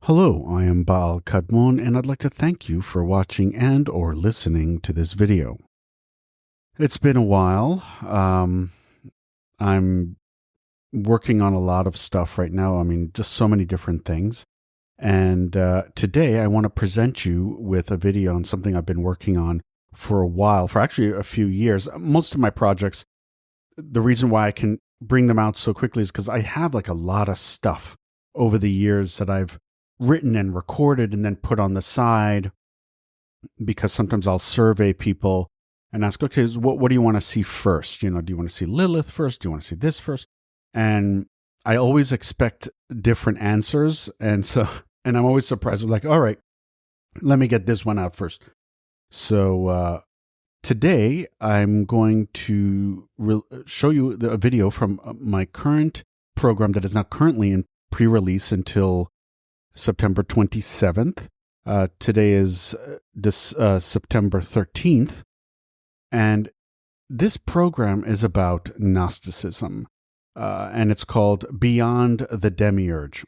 Hello, I am Baal Kadmon, and I'd like to thank you for watching and or listening to this video. It's been a while. I'm working on a lot of stuff right now. I mean, just so many different things. And today I want to present you with a video on something I've been working on for a while, for actually a few years. Most of my projects, the reason why I can bring them out so quickly is because I have like a lot of stuff over the years that I've written and recorded and then put on the side, because sometimes I'll survey people and ask, okay, what do you want to see first? Do you want to see Lilith first? Do you want to see this first? And I always expect different answers. And I'm always surprised. I'm like, all right, let me get this one out first. So today I'm going to show you a video from my current program that is now currently in pre-release until September 27th. Today is September 13th. And this program is about Gnosticism. And it's called Beyond the Demiurge.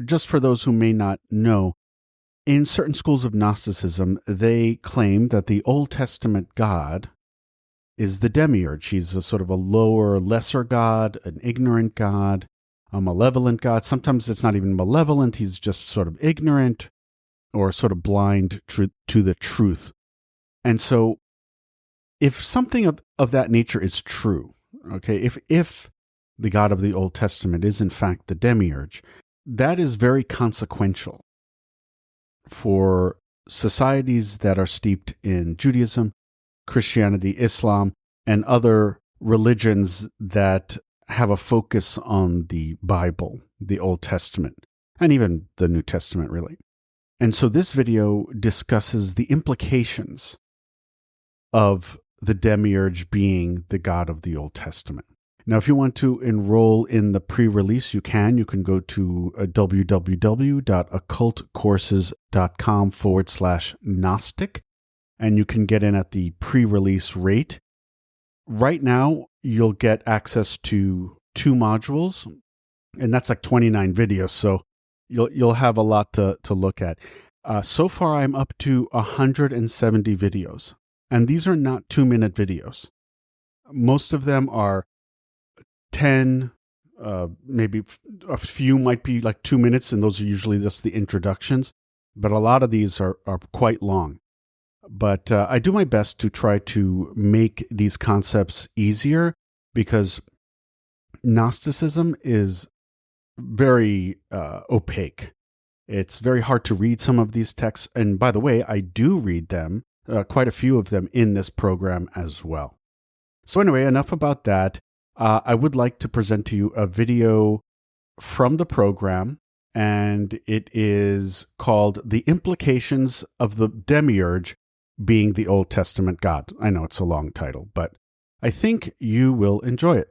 Just for those who may not know, in certain schools of Gnosticism, they claim that the Old Testament God is the Demiurge. He's a sort of a lower, lesser God, an ignorant God, a malevolent God. Sometimes it's not even malevolent. He's just sort of ignorant or sort of blind to the truth. And so if something of that nature is true, okay, if the God of the Old Testament is in fact the Demiurge, that is very consequential for societies that are steeped in Judaism, Christianity, Islam, and other religions that have a focus on the Bible, the Old Testament, and even the New Testament, really. And so this video discusses the implications of the Demiurge being the God of the Old Testament. Now, if you want to enroll in the pre-release, you can. You can go to www.occultcourses.com/Gnostic, and you can get in at the pre-release rate. Right now, you'll get access to 2 modules, and that's like 29 videos, so you'll have a lot to look at. So far, I'm up to 170 videos, and these are not 2-minute videos. Most of them are 10, maybe a few might be like 2 minutes, and those are usually just the introductions, but a lot of these are quite long. But I do my best to try to make these concepts easier, because Gnosticism is very opaque. It's very hard to read some of these texts. And by the way, I do read them, quite a few of them in this program as well. So anyway, enough about that. I would like to present to you a video from the program, and it is called The Implications of the Demiurge Being the Old Testament God. I know it's a long title, but I think you will enjoy it.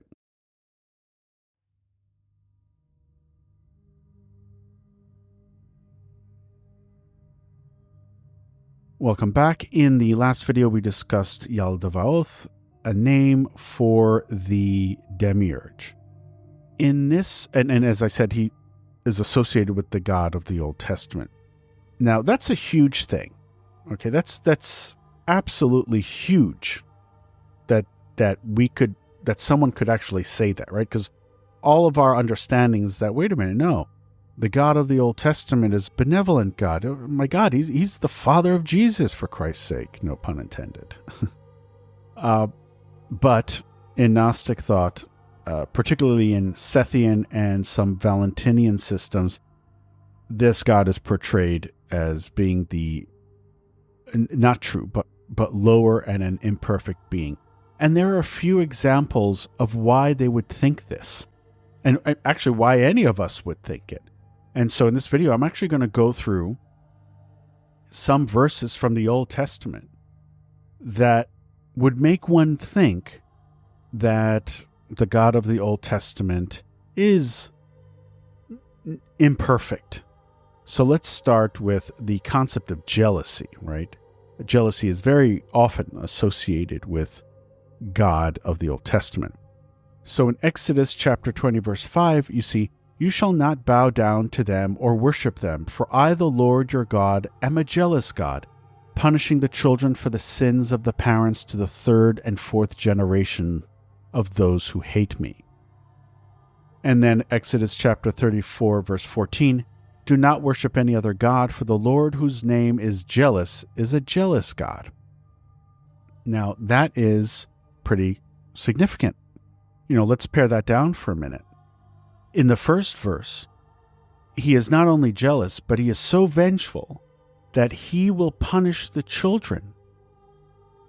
Welcome back. In the last video, we discussed Yaldabaoth, a name for the Demiurge. In this, and as I said, he is associated with the God of the Old Testament. Now, that's a huge thing. Okay, that's absolutely huge that someone could actually say that, right? Because all of our understanding is that, wait a minute, no, the God of the Old Testament is benevolent God. Oh, my God, he's the father of Jesus, for Christ's sake, no pun intended. But in Gnostic thought, particularly in Sethian and some Valentinian systems, this God is portrayed as being the not true, but lower and an imperfect being. And there are a few examples of why they would think this, and actually why any of us would think it. And so in this video, I'm actually going to go through some verses from the Old Testament that would make one think that the God of the Old Testament is imperfect. So let's start with the concept of jealousy, right? Jealousy is very often associated with God of the Old Testament. So in Exodus chapter 20, verse 5, you see, You shall not bow down to them or worship them, for I, the Lord your God, am a jealous God, punishing the children for the sins of the parents to the third and fourth generation of those who hate me. And then Exodus chapter 34, verse 14, do not worship any other God, for the Lord whose name is jealous is a jealous God. Now, that is pretty significant. Let's pare that down for a minute. In the first verse, he is not only jealous, but he is so vengeful that he will punish the children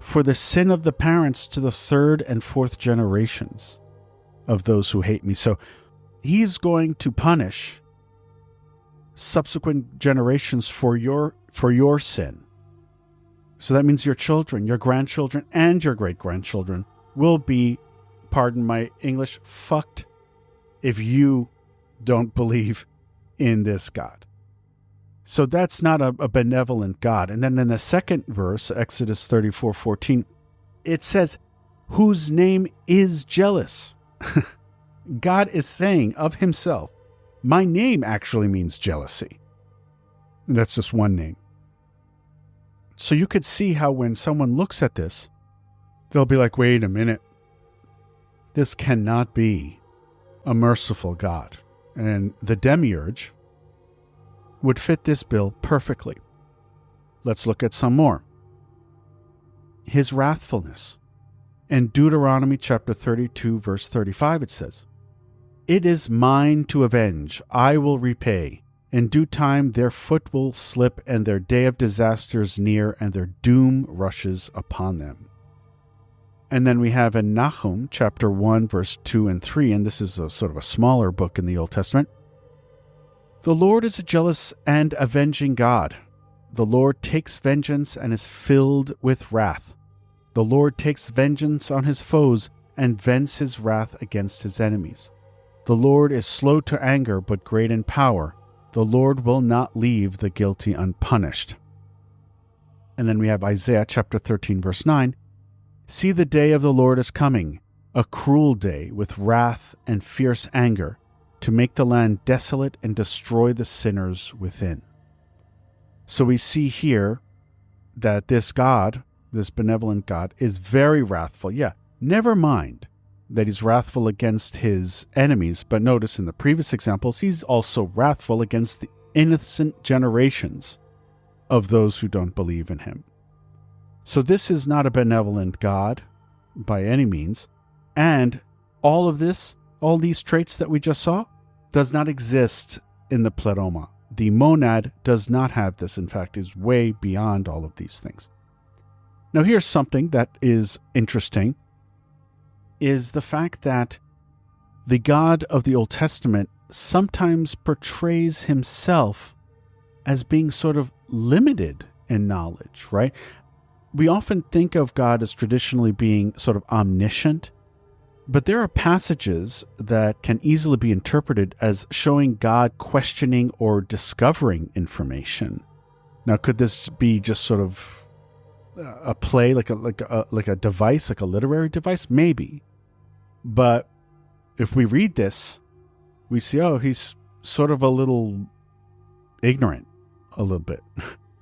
for the sin of the parents to the third and fourth generations of those who hate me. So he's going to punish subsequent generations for your sin. So that means your children, your grandchildren, and your great-grandchildren will be, pardon my English, fucked if you don't believe in this God. So that's not a benevolent God. And then in the second verse, Exodus 34:14, it says, whose name is jealous. God is saying of himself, my name actually means jealousy. And that's just one name. So you could see how when someone looks at this, they'll be like, wait a minute. This cannot be a merciful God. And the Demiurge would fit this bill perfectly. Let's look at some more. His wrathfulness. In Deuteronomy chapter 32, verse 35, it says, it is mine to avenge, I will repay. In due time their foot will slip, and their day of disaster is near, and their doom rushes upon them. And then we have in Nahum chapter 1, verse 2 and 3, and this is a sort of a smaller book in the Old Testament. The Lord is a jealous and avenging God. The Lord takes vengeance and is filled with wrath. The Lord takes vengeance on his foes and vents his wrath against his enemies. The Lord is slow to anger, but great in power. The Lord will not leave the guilty unpunished. And then we have Isaiah chapter 13, verse 9. See, the day of the Lord is coming, a cruel day with wrath and fierce anger, to make the land desolate and destroy the sinners within. So we see here that this God, this benevolent God, is very wrathful. Yeah, never mind that he's wrathful against his enemies, but notice in the previous examples, he's also wrathful against the innocent generations of those who don't believe in him. So this is not a benevolent God by any means, and all these traits that we just saw, does not exist in the pleroma. The monad does not have this, in fact, is way beyond all of these things. Now here's something that is interesting, is the fact that the God of the Old Testament sometimes portrays himself as being sort of limited in knowledge, right? We often think of God as traditionally being sort of omniscient, but there are passages that can easily be interpreted as showing God questioning or discovering information. Now, could this be just sort of a play, like a device, like a literary device? Maybe. But if we read this, we see, he's sort of a little ignorant, a little bit.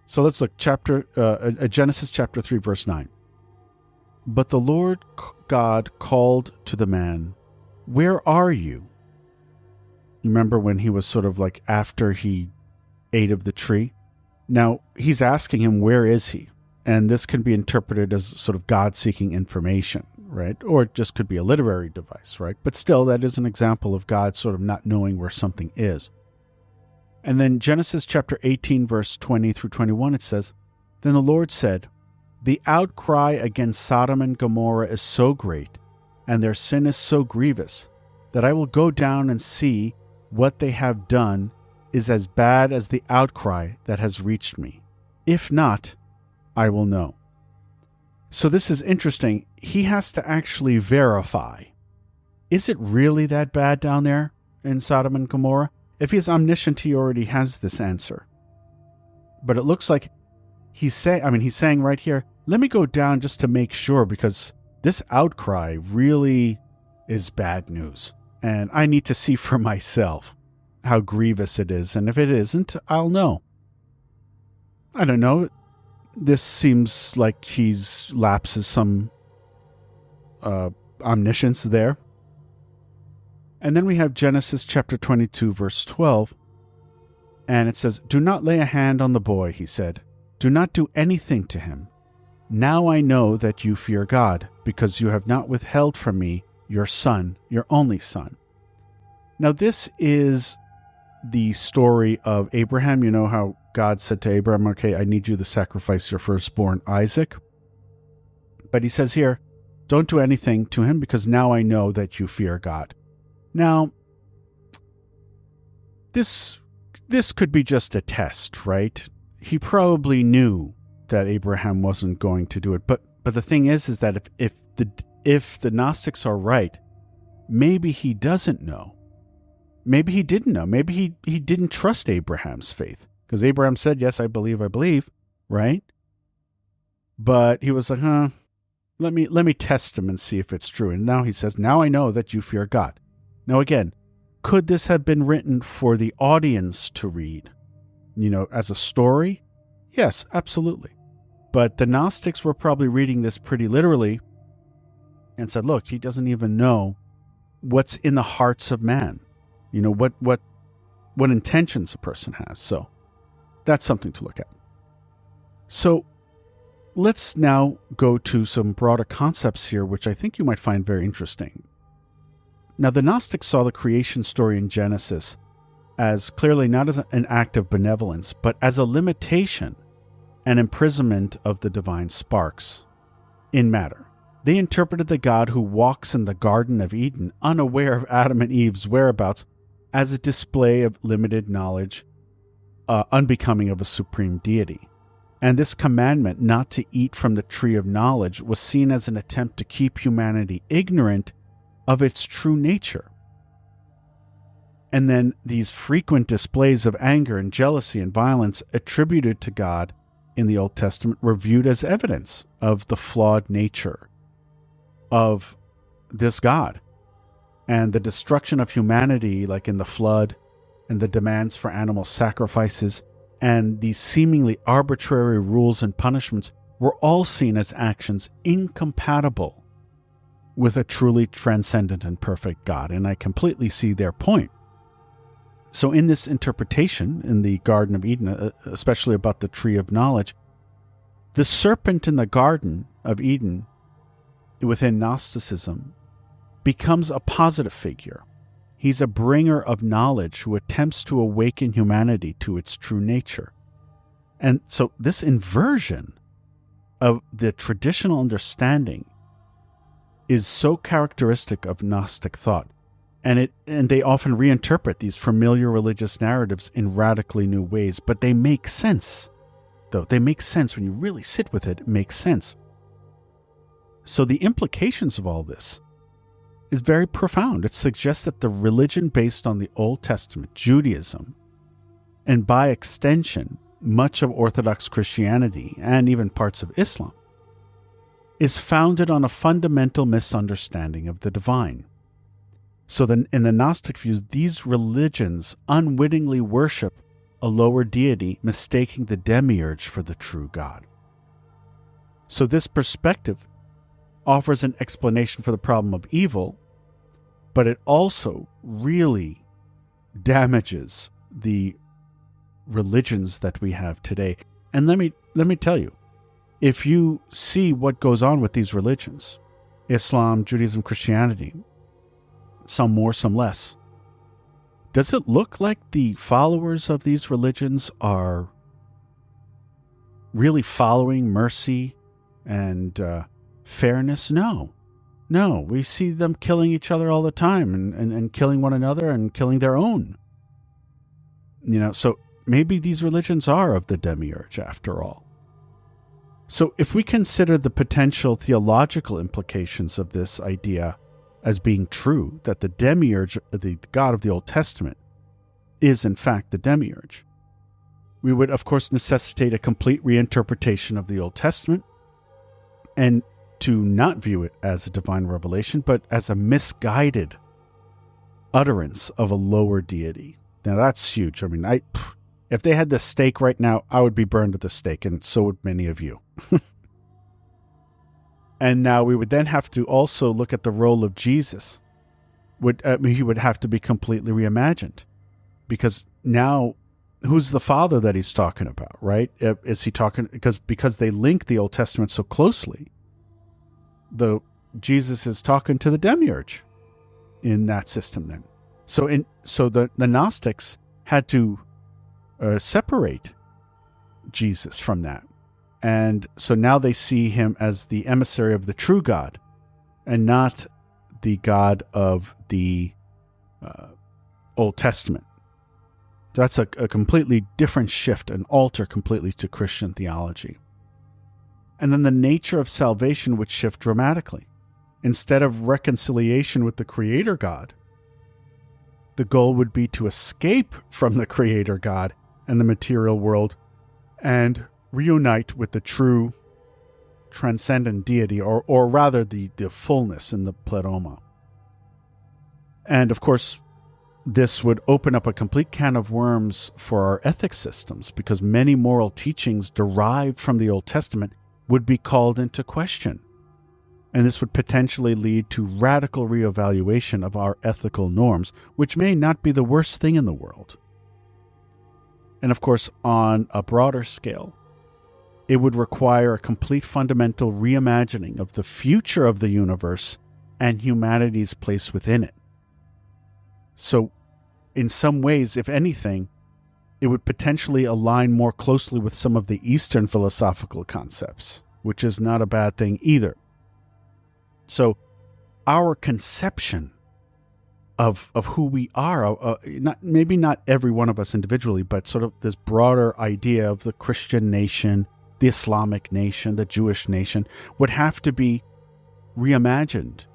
So let's look, Genesis chapter 3, verse 9. But the Lord God called to the man, where are you? You remember when he was sort of like after he ate of the tree? Now, he's asking him, where is he? And this can be interpreted as sort of God seeking information, right? Or it just could be a literary device, right? But still, that is an example of God sort of not knowing where something is. And then Genesis chapter 18, verse 20 through 21, it says, Then the Lord said, The outcry against Sodom and Gomorrah is so great, and their sin is so grievous, that I will go down and see what they have done is as bad as the outcry that has reached me. If not, I will know. So this is interesting. He has to actually verify. Is it really that bad down there in Sodom and Gomorrah? If he's omniscient, he already has this answer. But it looks like he's saying right here, let me go down just to make sure, because this outcry really is bad news. And I need to see for myself. how grievous it is. And if it isn't, I'll know. I don't know. This seems like he's lapses some omniscience there. And then we have Genesis chapter 22, verse 12. And it says, "Do not lay a hand on the boy," he said. "Do not do anything to him. Now I know that you fear God, because you have not withheld from me your son, your only son." Now this is the story of Abraham. You know how God said to Abraham, "Okay, I need you to sacrifice your firstborn, Isaac." But he says here, "Don't do anything to him, because now I know that you fear God." Now, this could be just a test, right? He probably knew that Abraham wasn't going to do it. But the thing is that if the Gnostics are right, maybe he doesn't know. Maybe he didn't know. Maybe he didn't trust Abraham's faith. Because Abraham said, "Yes, I believe, right? But he was like, let me test him and see if it's true." And now he says, "Now I know that you fear God." Now again, could this have been written for the audience to read? As a story? Yes, absolutely. But the Gnostics were probably reading this pretty literally and said, look, he doesn't even know what's in the hearts of man. What intentions a person has. So that's something to look at. So let's now go to some broader concepts here, which I think you might find very interesting. Now, the Gnostics saw the creation story in Genesis as clearly not as an act of benevolence, but as a limitation and imprisonment of the divine sparks in matter. They interpreted the God who walks in the Garden of Eden, unaware of Adam and Eve's whereabouts, as a display of limited knowledge, unbecoming of a supreme deity. And this commandment not to eat from the tree of knowledge was seen as an attempt to keep humanity ignorant of its true nature. And then these frequent displays of anger and jealousy and violence attributed to God in the Old Testament were viewed as evidence of the flawed nature of this God. And the destruction of humanity, like in the flood, and the demands for animal sacrifices, and these seemingly arbitrary rules and punishments were all seen as actions incompatible with a truly transcendent and perfect God. And I completely see their point. So in this interpretation in the Garden of Eden, especially about the tree of knowledge, the serpent in the Garden of Eden within Gnosticism becomes a positive figure. He's a bringer of knowledge who attempts to awaken humanity to its true nature. And so this inversion of the traditional understanding is so characteristic of Gnostic thought. And they often reinterpret these familiar religious narratives in radically new ways, but they make sense. Though they make sense when you really sit with it, it makes sense. So the implications of all this is very profound. It suggests that the religion based on the Old Testament, Judaism, and by extension, much of Orthodox Christianity and even parts of Islam, is founded on a fundamental misunderstanding of the divine. So then, in the Gnostic views, these religions unwittingly worship a lower deity, mistaking the Demiurge for the true God. So this perspective offers an explanation for the problem of evil, but it also really damages the religions that we have today. And let me tell you, if you see what goes on with these religions, Islam, Judaism, Christianity, some more, some less, does it look like the followers of these religions are really following mercy and fairness? No. We see them killing each other all the time and killing one another and killing their own. So maybe these religions are of the Demiurge after all. So if we consider the potential theological implications of this idea as being true, that the Demiurge, the God of the Old Testament, is in fact the Demiurge, we would of course necessitate a complete reinterpretation of the Old Testament, and to not view it as a divine revelation, but as a misguided utterance of a lower deity. Now that's huge. I mean, if they had the stake right now, I would be burned at the stake, and so would many of you. And now we would then have to also look at the role of Jesus. He would have to be completely reimagined, because now who's the Father that he's talking about, right? Is he talking because they link the Old Testament so closely? Jesus is talking to the Demiurge in that system then. So the Gnostics had to separate Jesus from that. And so now they see him as the emissary of the true God and not the God of the Old Testament. That's a completely different shift, an alter completely to Christian theology. And then the nature of salvation would shift dramatically. Instead of reconciliation with the Creator God, the goal would be to escape from the Creator God and the material world and reunite with the true transcendent deity, or rather the fullness in the pleroma. And of course, this would open up a complete can of worms for our ethics systems, because many moral teachings derived from the Old Testament would be called into question. And this would potentially lead to radical reevaluation of our ethical norms, which may not be the worst thing in the world. And of course, on a broader scale, it would require a complete fundamental reimagining of the future of the universe and humanity's place within it. So, in some ways, if anything, it would potentially align more closely with some of the Eastern philosophical concepts, which is not a bad thing either. So, our conception of who we are, maybe not every one of us individually, but sort of this broader idea of the Christian nation, the Islamic nation, the Jewish nation, would have to be reimagined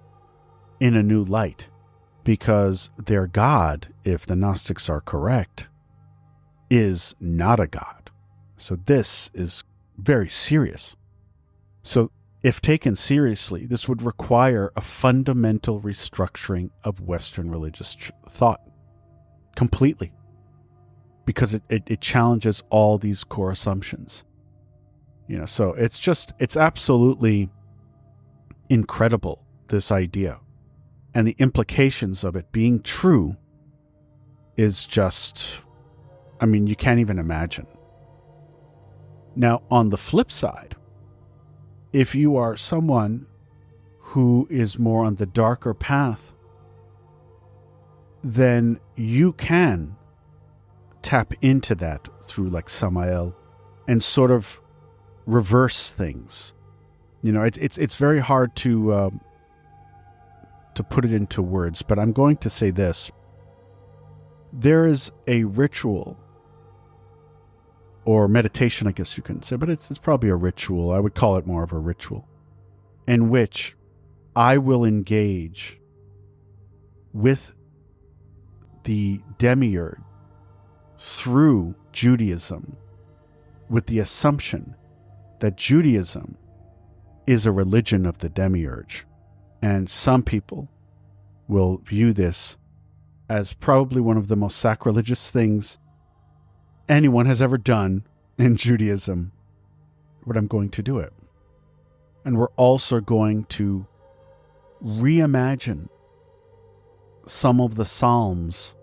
in a new light, because their God, if the Gnostics are correct, is not a God. So this is very serious. So if taken seriously, this would require a fundamental restructuring of Western religious thought completely, because it challenges all these core assumptions. So it's absolutely incredible, this idea. And the implications of it being true is just, you can't even imagine. Now, on the flip side, if you are someone who is more on the darker path, then you can tap into that through like Samael and sort of reverse things. It's very hard to put it into words, but I'm going to say this. There is a ritual or meditation, I guess you can say, but it's probably a ritual. I would call it more of a ritual, in which I will engage with the Demiurge through Judaism, with the assumption that Judaism is a religion of the Demiurge. And some people will view this as probably one of the most sacrilegious things anyone has ever done in Judaism, but I'm going to do it. And we're also going to reimagine some of the Psalms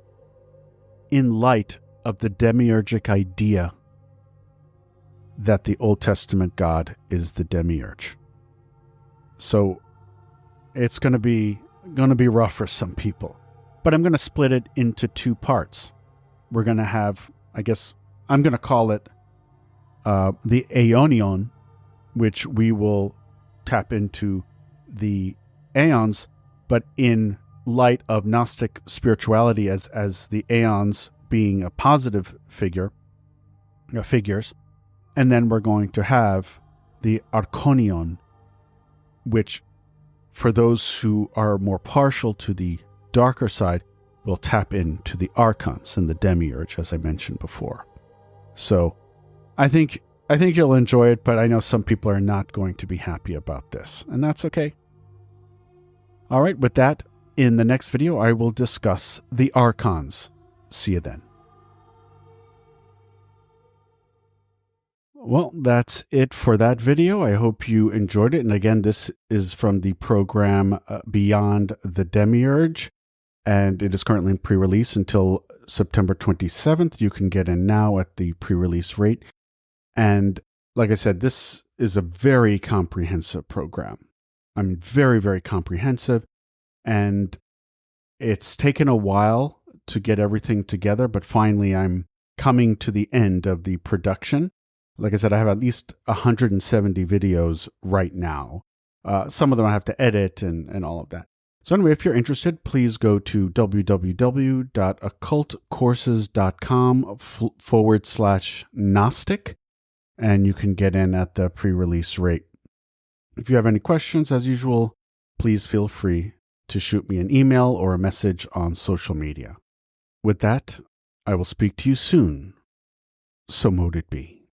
in light of the demiurgic idea that the Old Testament God is the Demiurge. So it's going to be rough for some people, but I'm going to split it into two parts. We're going to have, I guess, I'm going to call it the Aeonion, which we will tap into the aeons, but in light of Gnostic spirituality as the aeons being a positive figures. And then we're going to have the Archonion, which for those who are more partial to the darker side will tap into the archons and the demiurge, as I mentioned before. So I think you'll enjoy it, but I know some people are not going to be happy about this, and that's okay. All right, with that, in the next video, I will discuss the archons. See you then. Well, that's it for that video. I hope you enjoyed it. And again, this is from the program Beyond the Demiurge, and it is currently in pre-release until September 27th. You can get in now at the pre-release rate. And like I said, this is a very comprehensive program. I mean, very, very comprehensive. And it's taken a while to get everything together, but finally I'm coming to the end of the production. Like I said, I have at least 170 videos right now. Some of them I have to edit and all of that. So anyway, if you're interested, please go to www.occultcourses.com/Gnostic, and you can get in at the pre-release rate. If you have any questions, as usual, please feel free to shoot me an email or a message on social media. With that, I will speak to you soon. So mote it be.